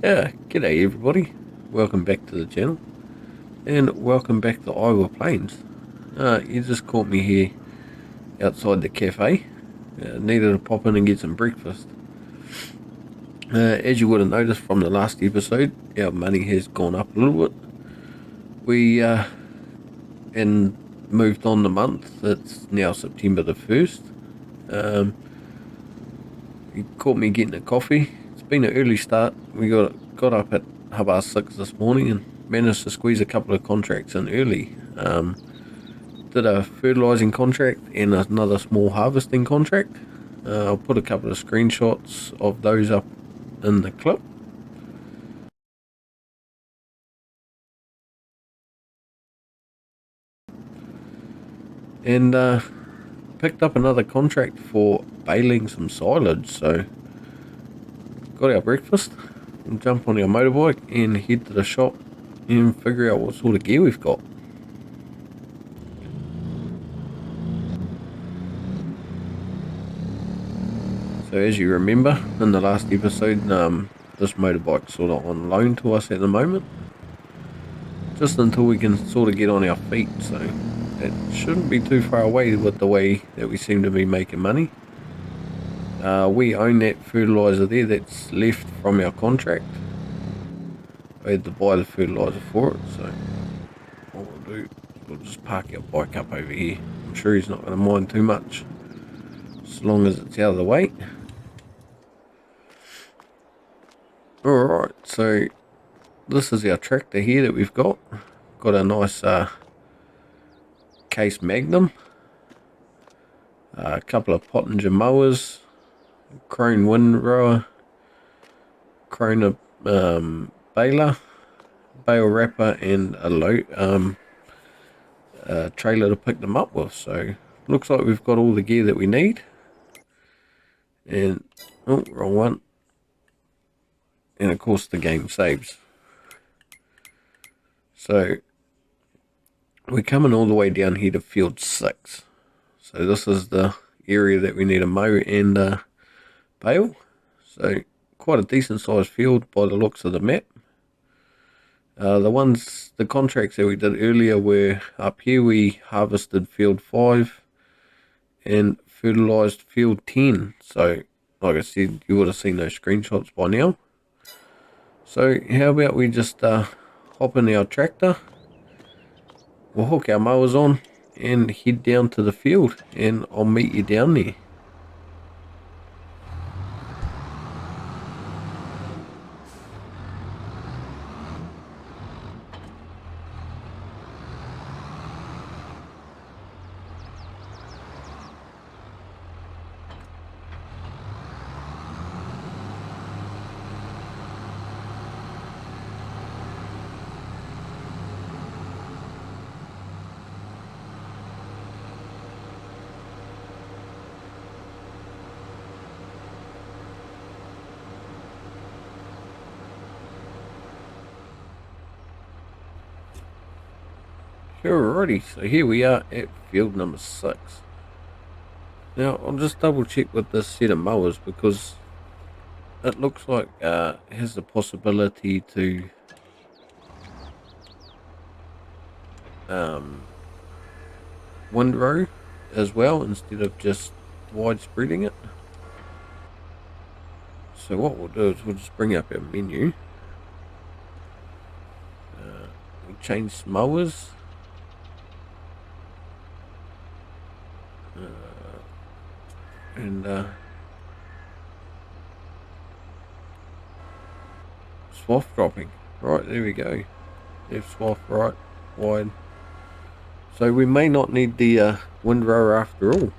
Yeah, g'day everybody. Welcome back to the channel, and welcome back to Iowa Plains. You just caught me here outside the cafe. Needed to pop in and get some breakfast. As you would have noticed from the last episode, our money has gone up a little bit. We and moved on the month. It's now September the 1st. You caught me getting a coffee. It's been an early start. We got up at 6:30 this morning and managed to squeeze a couple of contracts in early. Did a fertilising contract and another small harvesting contract. I'll put a couple of screenshots of those up in the clip. And picked up another contract for baling some silage. So got our breakfast and jump on our motorbike and head to the shop and figure out what sort of gear we've got. So as you remember in the last episode, this motorbike's sort of on loan to us at the moment, just until we can sort of get on our feet. So it shouldn't be too far away with the way that we seem to be making money. We own that fertiliser there that's left from our contract. I had to buy the fertiliser for it, so what we'll do, we'll just park our bike up over here. I'm sure he's not going to mind too much, as long as it's out of the way. Alright, so this is our tractor here that we've got. Got a nice Case Magnum, a couple of Pottinger mowers, Crone windrower, Crone baler, bale wrapper, and a trailer to pick them up with. So looks like we've got all the gear that we need. And oh, wrong one. And of course the game saves. So we're coming all the way down here to field 6. So this is the area that we need to mow and bale. So quite a decent sized field by the looks of the map. The contracts that we did earlier were up here. We harvested field 5 and fertilised field 10. So like I said, you would have seen those screenshots by now. So how about we just hop in our tractor, we'll hook our mowers on and head down to the field, and I'll meet you down there. Alrighty, so here we are at field number 6. Now I'll just double check with this set of mowers because it looks like it has the possibility to windrow as well instead of just widespreading it. So what we'll do is we'll just bring up our menu. We'll change mowers. And swath dropping. Right, there we go. Left swath, right, wide. So we may not need the windrower after all.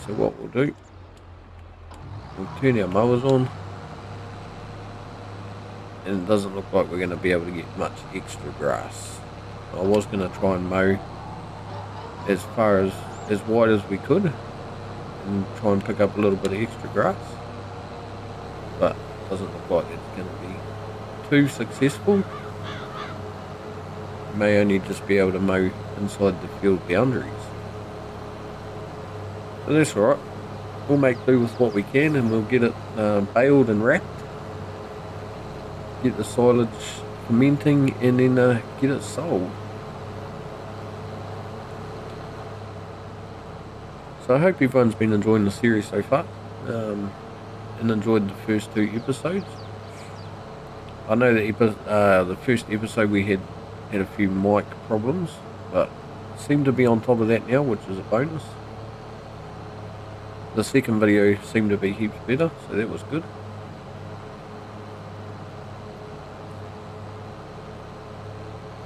So what we'll do, we'll turn our mowers on. And it doesn't look like we're going to be able to get much extra grass. I was going to try and mow as far as wide as we could and try and pick up a little bit of extra grass, but it doesn't look like it's going to be too successful. You may only just be able to mow inside the field boundaries, but that's alright. We'll make do with what we can and we'll get it baled and wrapped get the silage fermenting, and then get it sold. So I hope everyone's been enjoying the series so far, and enjoyed the first 2 episodes. I know the first episode we had a few mic problems, but seem to be on top of that now, which is a bonus. The second video seemed to be heaps better, so that was good.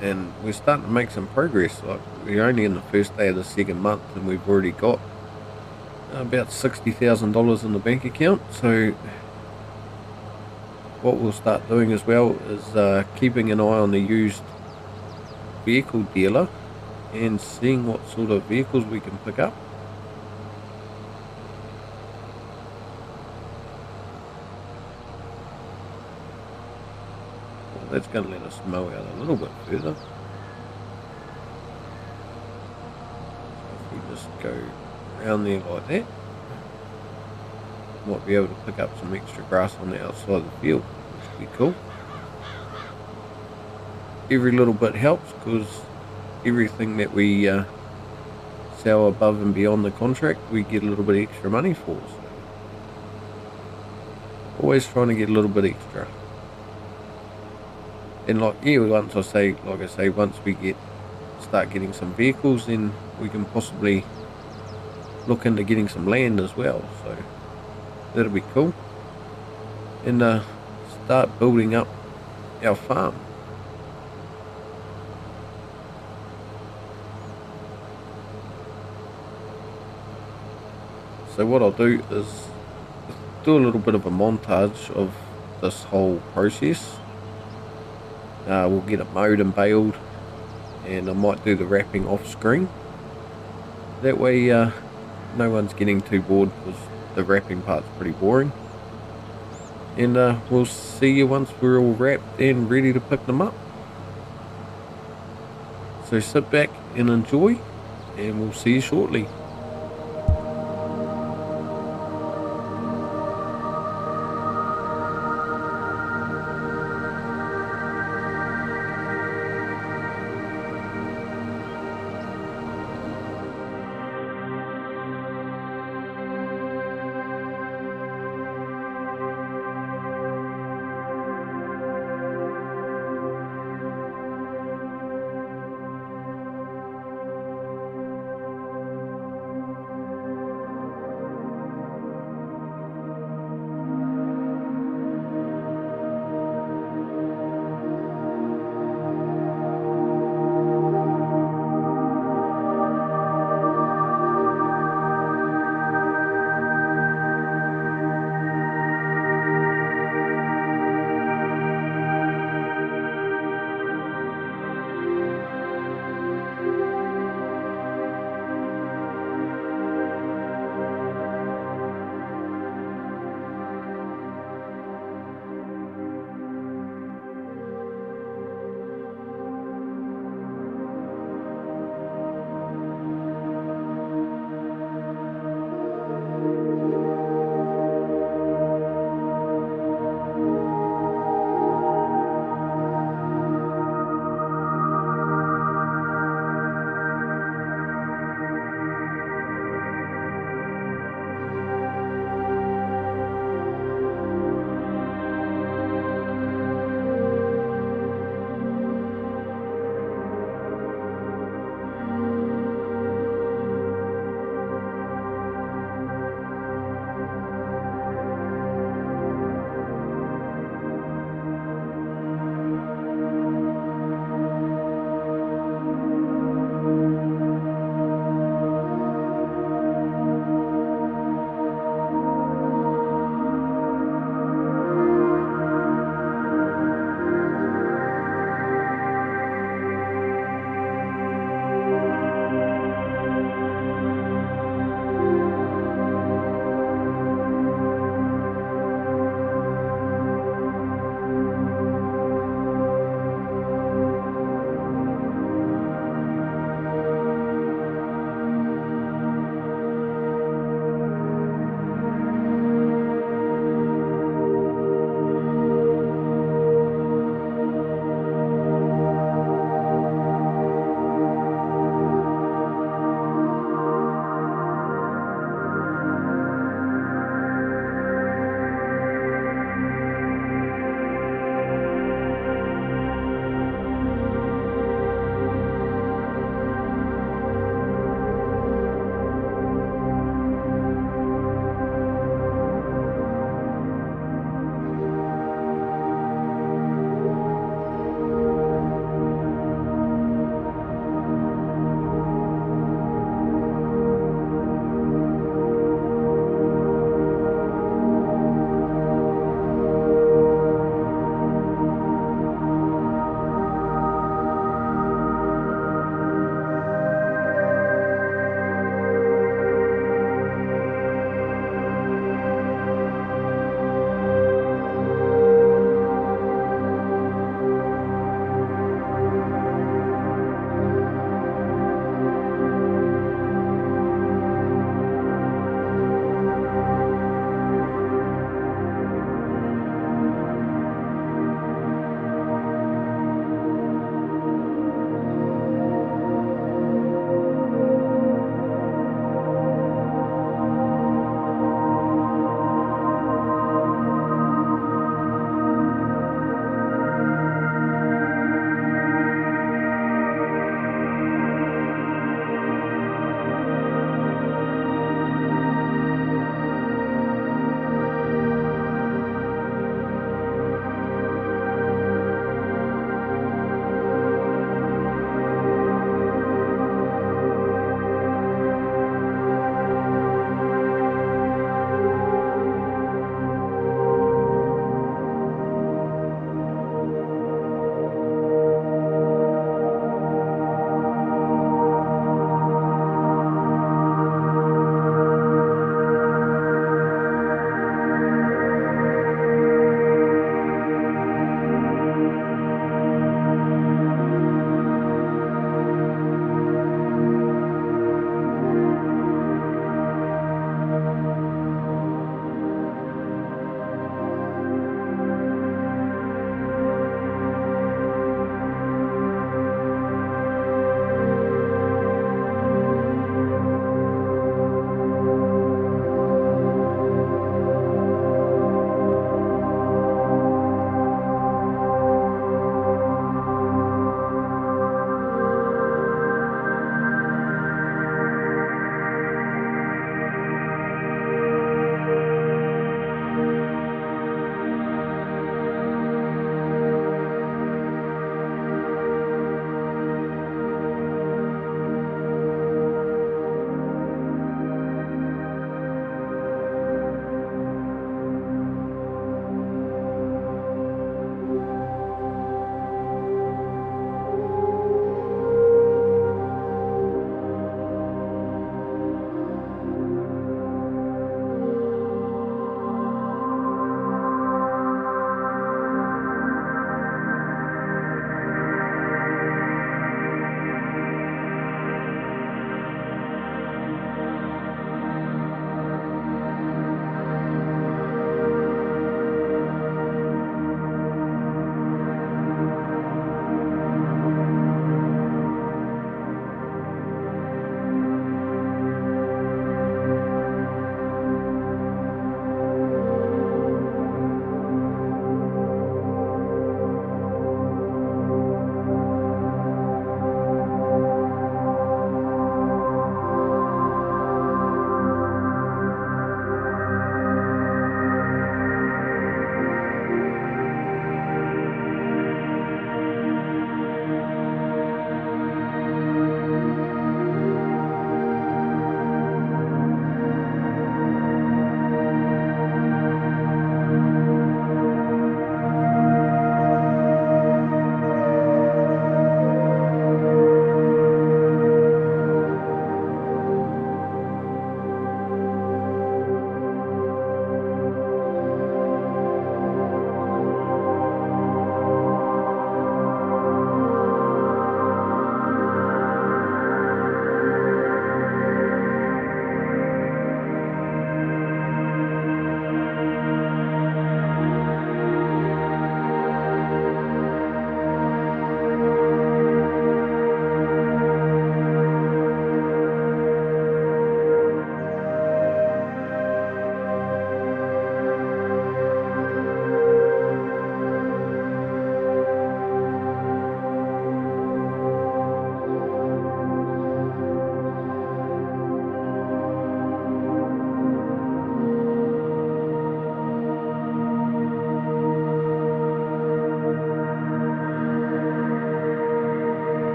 And we're starting to make some progress. Like, we're only in the first day of the second month, and we've already got about $60,000 in the bank account. So what we'll start doing as well is keeping an eye on the used vehicle dealer and seeing what sort of vehicles we can pick up. Well, that's going to let us mow out a little bit further. So if we just go around there like that, might be able to pick up some extra grass on the outside of the field, which would be cool. Every little bit helps, because everything that we sell above and beyond the contract, we get a little bit extra money for. So always trying to get a little bit extra. And like I say, once we start getting some vehicles, then we can possibly look into getting some land as well. So that'll be cool. And start building up our farm. So what I'll do is do a little bit of a montage of this whole process. We'll get it mowed and baled, and I might do the wrapping off screen. That way no one's getting too bored, because the wrapping part's pretty boring. And we'll see you once we're all wrapped and ready to pick them up. So sit back and enjoy, and we'll see you shortly.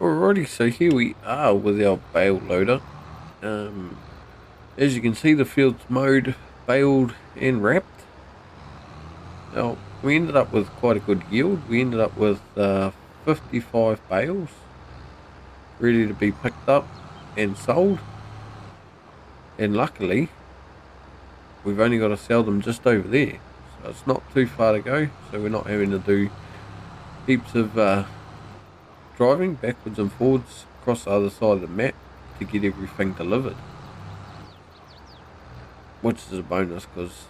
Alrighty, so here we are with our bale loader. As you can see, the field's mowed, baled and wrapped. Now, we ended up with quite a good yield. We ended up with 55 bales ready to be picked up and sold. And luckily, we've only got to sell them just over there. So it's not too far to go, so we're not having to do heaps of driving backwards and forwards across the other side of the map to get everything delivered, which is a bonus because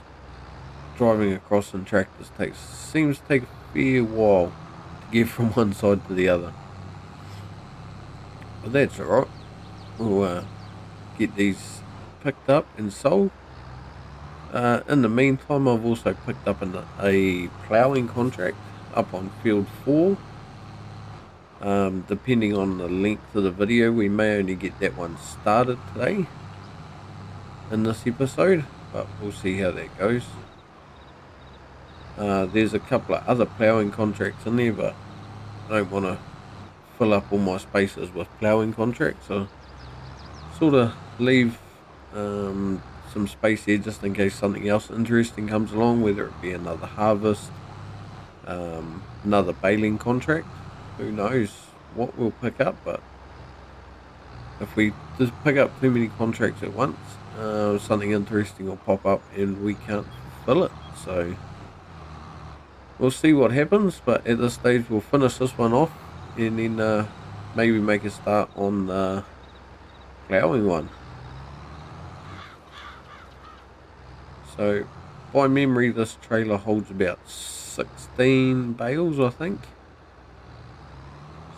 driving across in tractors seems to take a fair while to get from one side to the other. But that's alright. We'll get these picked up and sold. In the meantime, I've also picked up a ploughing contract up on field 4. Depending on the length of the video, we may only get that one started today in this episode, but we'll see how that goes. There's a couple of other ploughing contracts in there, but I don't want to fill up all my spaces with ploughing contracts, so sort of leave some space here just in case something else interesting comes along, whether it be another harvest, another baling contract. Who knows what we'll pick up, but if we just pick up too many contracts at once, something interesting will pop up and we can't fulfill it. So we'll see what happens, but at this stage we'll finish this one off and then maybe make a start on the ploughing one. So by memory, this trailer holds about 16 bales, I think.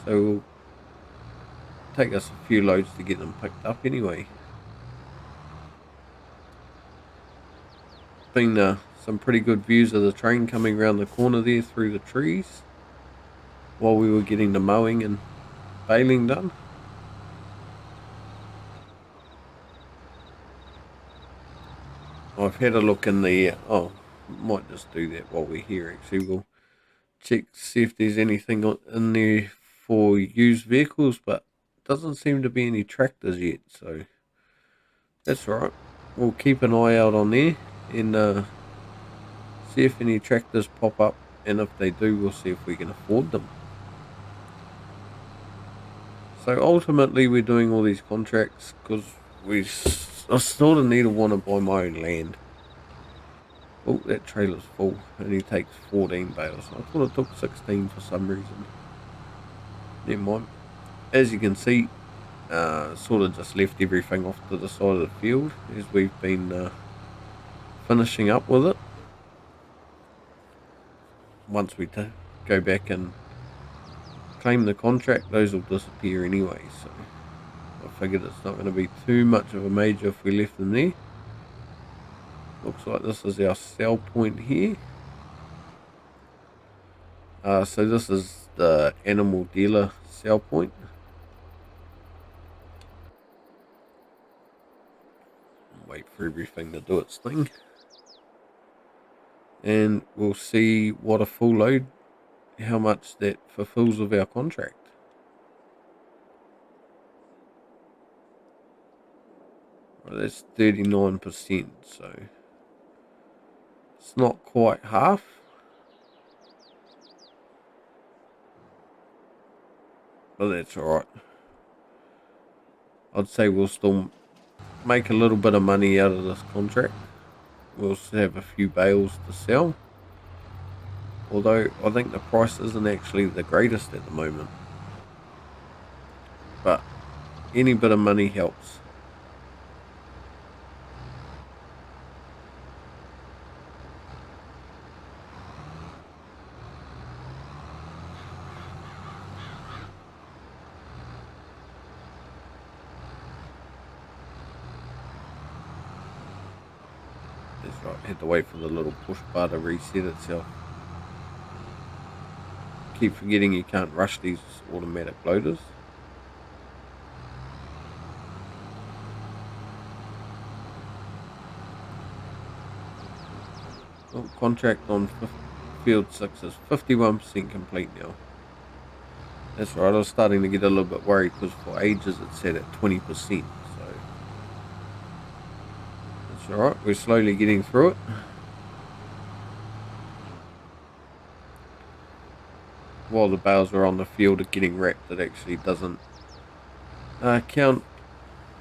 So it'll take us a few loads to get them picked up anyway. Been some pretty good views of the train coming around the corner there through the trees while we were getting the mowing and baling done. I've had a look in the might just do that while we're here. Actually, we'll check, see if there's anything in there for used vehicles, but doesn't seem to be any tractors yet, so that's right. We'll keep an eye out on there and see if any tractors pop up, and if they do, we'll see if we can afford them. So ultimately we're doing all these contracts because I sort of need to want to buy my own land. Oh, that trailer's full. It only takes 14 bales. I thought it took 16 for some reason. Never mind. As you can see, sort of just left everything off to the side of the field as we've been finishing up with it. Once we go back and claim the contract, those will disappear anyway, so I figured it's not going to be too much of a major if we left them there. Looks like this is our sell point here. So this is the animal dealer sell point. Wait for everything to do its thing. And we'll see what a full load, how much that fulfills of our contract. Well, that's 39%, so it's not quite half. But that's alright. I'd say we'll still make a little bit of money out of this contract. We'll still have a few bales to sell. Although I think the price isn't actually the greatest at the moment. But any bit of money helps. That's right, had to wait for the little push bar to reset itself. Keep forgetting you can't rush these automatic loaders. Well, contract on field 6 is 51% complete now. That's right, I was starting to get a little bit worried because for ages it said at 20%. So that's alright, we're slowly getting through it. While the bales are on the field are getting wrapped, it actually doesn't count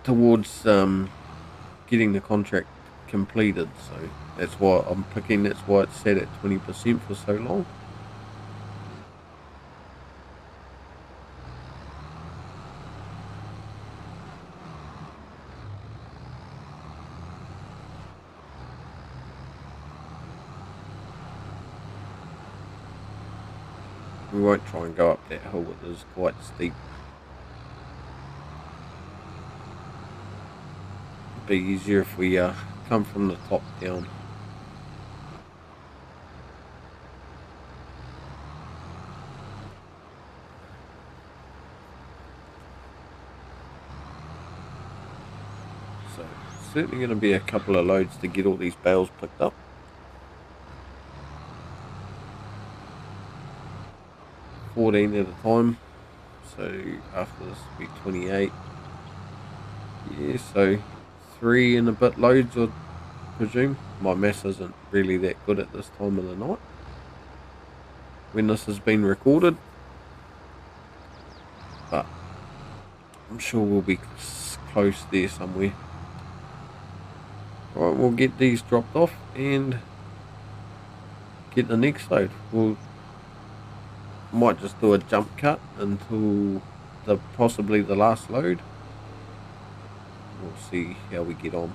towards getting the contract completed. So that's why I'm picking, that's why it's set at 20% for so long. We won't try and go up that hill, it is quite steep. It'd be easier if we come from the top down. So certainly going to be a couple of loads to get all these bales picked up. 14 at a time. So after this will be 28. Yeah, so 3 and a bit loads, I presume. My maths isn't really that good at this time of the night when this has been recorded, but I'm sure we'll be close there somewhere. Right, we'll get these dropped off and get the next load. We'll might just do a jump cut until possibly the last load. We'll see how we get on.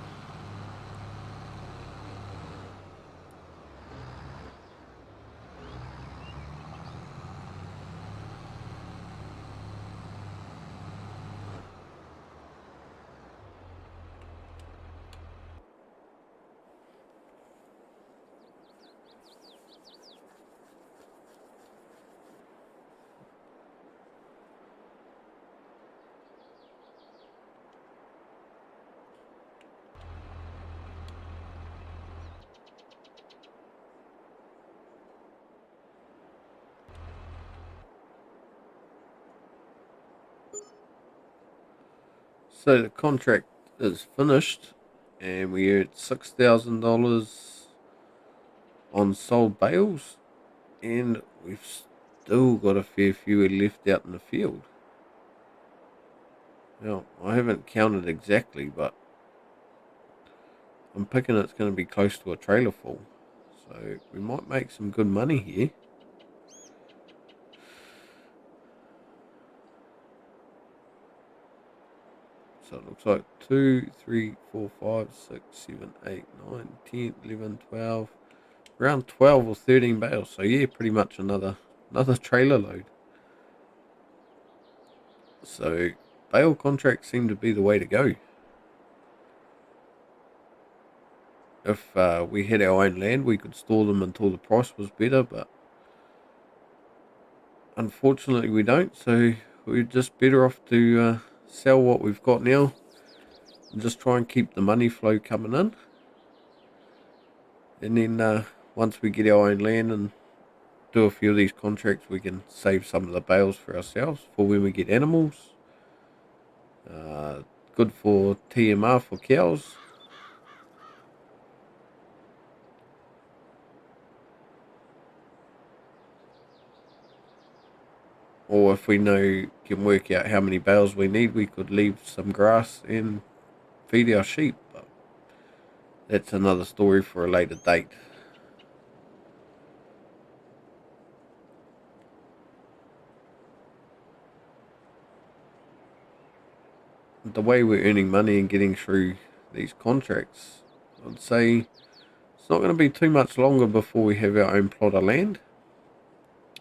So the contract is finished, and we earned $6,000 on sold bales, and we've still got a fair few left out in the field. Now, I haven't counted exactly, but I'm picking it's going to be close to a trailer full. So we might make some good money here. So it looks like 2, 3, 4, 5, 6, 7, 8, 9, 10, 11, 12, around 12 or 13 bales. So yeah, pretty much another trailer load. So bale contracts seem to be the way to go. If we had our own land, we could store them until the price was better, but unfortunately we don't. So we're just better off to sell what we've got now and just try and keep the money flow coming in. And then once we get our own land and do a few of these contracts, we can save some of the bales for ourselves for when we get animals. Good for TMR for cows. Or if we can work out how many bales we need, we could leave some grass and feed our sheep. But that's another story for a later date. The way we're earning money and getting through these contracts, I'd say it's not going to be too much longer before we have our own plot of land.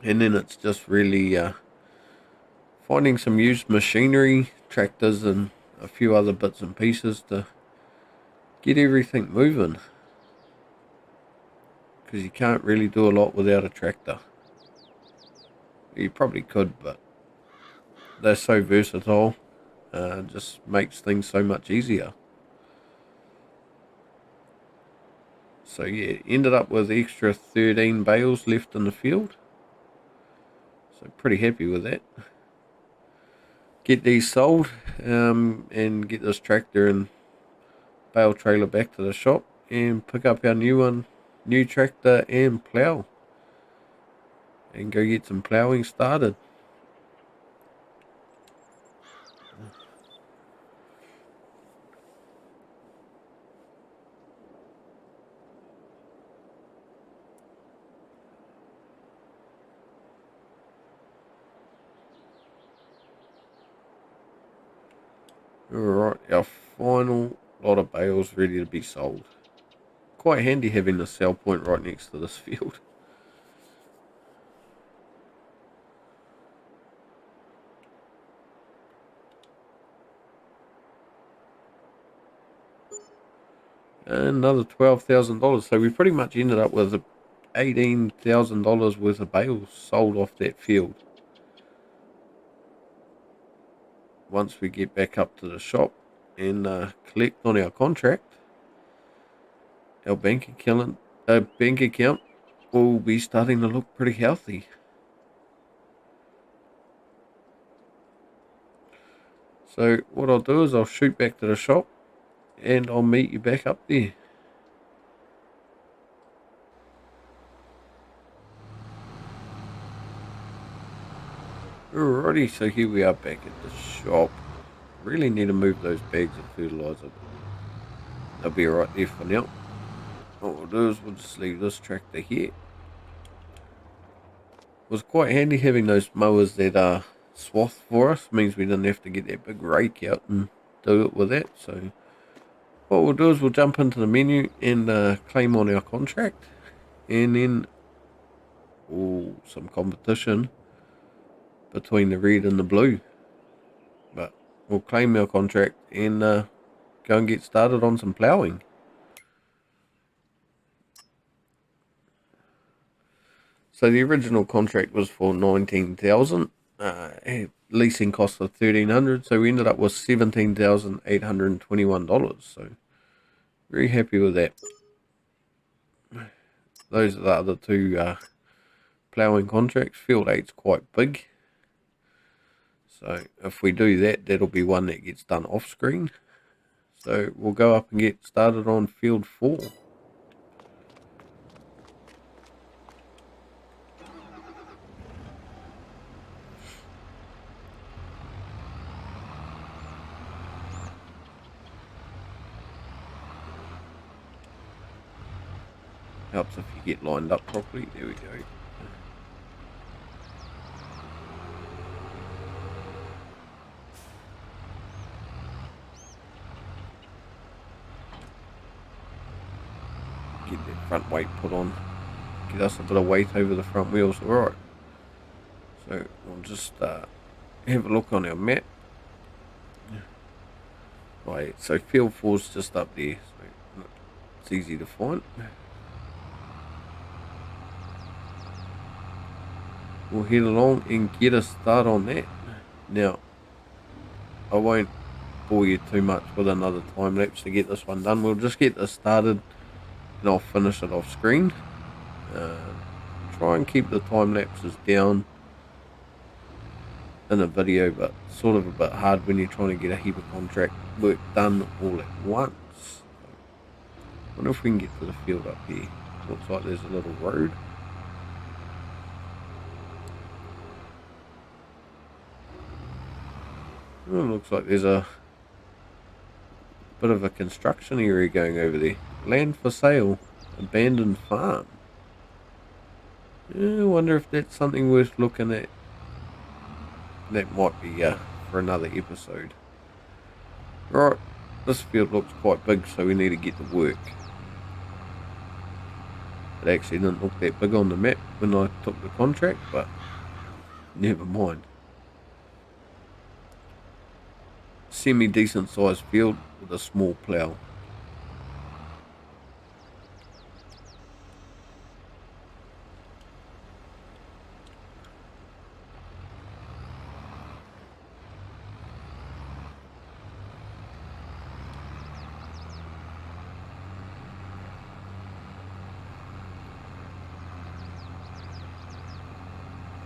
And then it's just really finding some used machinery, tractors and a few other bits and pieces to get everything moving. Because you can't really do a lot without a tractor. You probably could, but they're so versatile. Just makes things so much easier. So yeah, ended up with extra 13 bales left in the field. So pretty happy with that. get these sold, and get this tractor and bale trailer back to the shop and pick up our new tractor and plough, and go get some ploughing started. Alright, our final lot of bales ready to be sold. Quite handy having the sell point right next to this field. Another $12,000. So we pretty much ended up with $18,000 worth of bales sold off that field. Once we get back up to the shop and collect on our contract, our bank account will be starting to look pretty healthy. So what I'll do is I'll shoot back to the shop and I'll meet you back up there. Alrighty, so here we are back at the shop. Really need to move those bags of fertilizer. They'll be right there for now. What we'll do is we'll just leave this tractor here. It was quite handy having those mowers that are swath for us. It means we didn't have to get that big rake out and do it with that. So what we'll do is we'll jump into the menu and claim on our contract, and then some competition between the red and the blue. But we'll claim our contract and go and get started on some ploughing. So the original contract was for 19,000, leasing cost of 1,300. So we ended up with $17,821. So very happy with that. Those are the other two ploughing contracts. Field 8's quite big. So if we do that, that'll be one that gets done off screen. So we'll go up and get started on field 4. Helps if you get lined up properly. There we go. Get that front weight put on. Get us a bit of weight over the front wheels. Alright. So we'll just have a look on our map. Right, so field 4's just up there. So it's easy to find. We'll head along and get a start on that. Now, I won't bore you too much with another time lapse to get this one done. We'll just get this started and I'll finish it off screen. Try and keep the time lapses down in a video, but sort of a bit hard when you're trying to get a heap of contract work done all at once. I wonder if we can get to the field up here. Looks like there's a little road. Oh, looks like there's a bit of a construction area going over there. Land for sale, abandoned farm. I wonder if that's something worth looking at. That might be for another episode. Right, this field looks quite big, so we need to get to work. It actually didn't look that big on the map when I took the contract, but never mind. Semi-decent sized field with a small plough.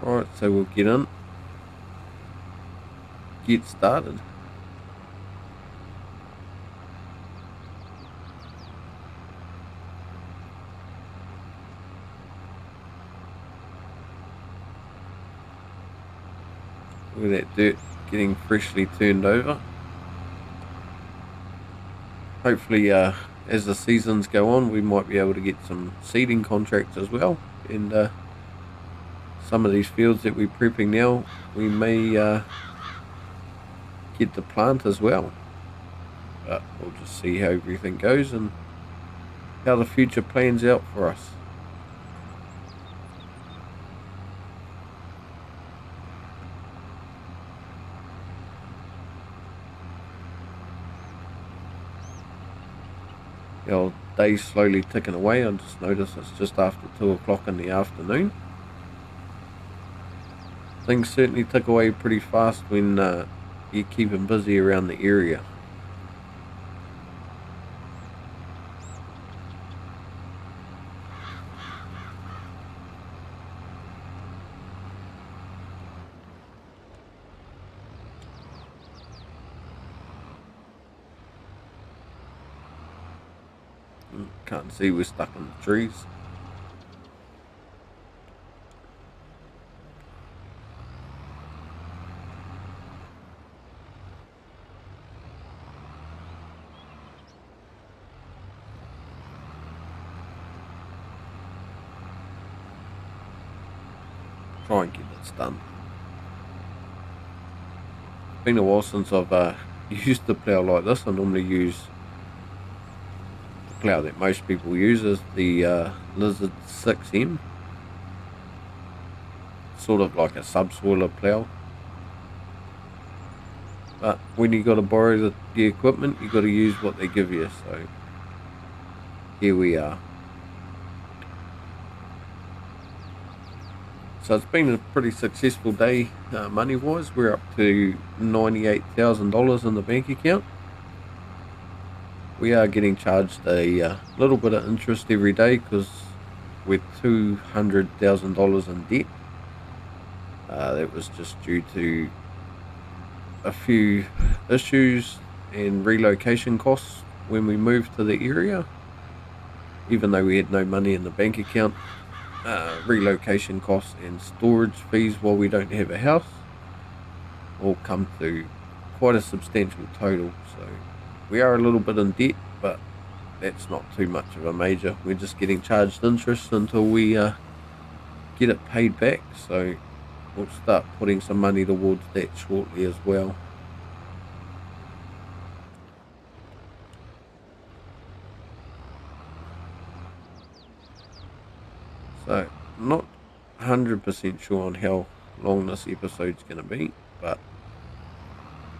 Alright, so we'll get in. get started. Look at that dirt getting freshly turned over. Hopefully, as the seasons go on, we might be able to get some seeding contracts as well. And some of these fields that we're prepping now, we may get to plant as well. But we'll just see how everything goes and how the future plans out for us. The old day's slowly ticking away. I just noticed it's just after 2 o'clock in the afternoon. Things certainly tick away pretty fast when you're keeping busy around the area. Can't see, we're stuck in the trees. Try and get this done. It's been a while since I've used the plough like this. I normally use the plough that most people use, is the Lizard 6M. Sort of like a subsoiler plough. But when you got to borrow the equipment, you got to use what they give you. So here we are. So it's been a pretty successful day money-wise. We're up to $98,000 in the bank account. We are getting charged a little bit of interest every day because we're $200,000 in debt. That was just due to a few issues and relocation costs when we moved to the area. Even though we had no money in the bank account, relocation costs and storage fees while we don't have a house all come to quite a substantial total. So we are a little bit in debt, but that's not too much of a major. We're just getting charged interest until we get it paid back. So we'll start putting some money towards that shortly as well. So, not 100% sure on how long this episode's going to be, but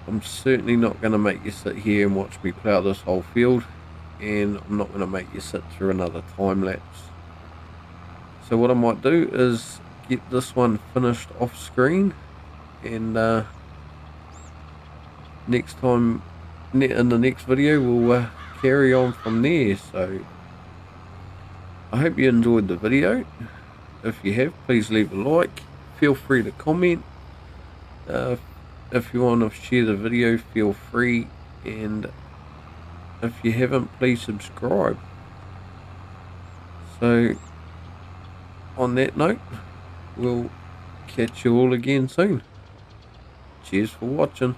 I'm certainly not going to make you sit here and watch me plough this whole field, and I'm not going to make you sit through another time lapse. So what I might do is get this one finished off screen, and next time, in the next video, we'll carry on from there. So I hope you enjoyed the video. If you have, please leave a like. Feel free to comment. If you want to share the video, feel free. And if you haven't, please subscribe. So on that note, we'll catch you all again soon. Cheers for watching.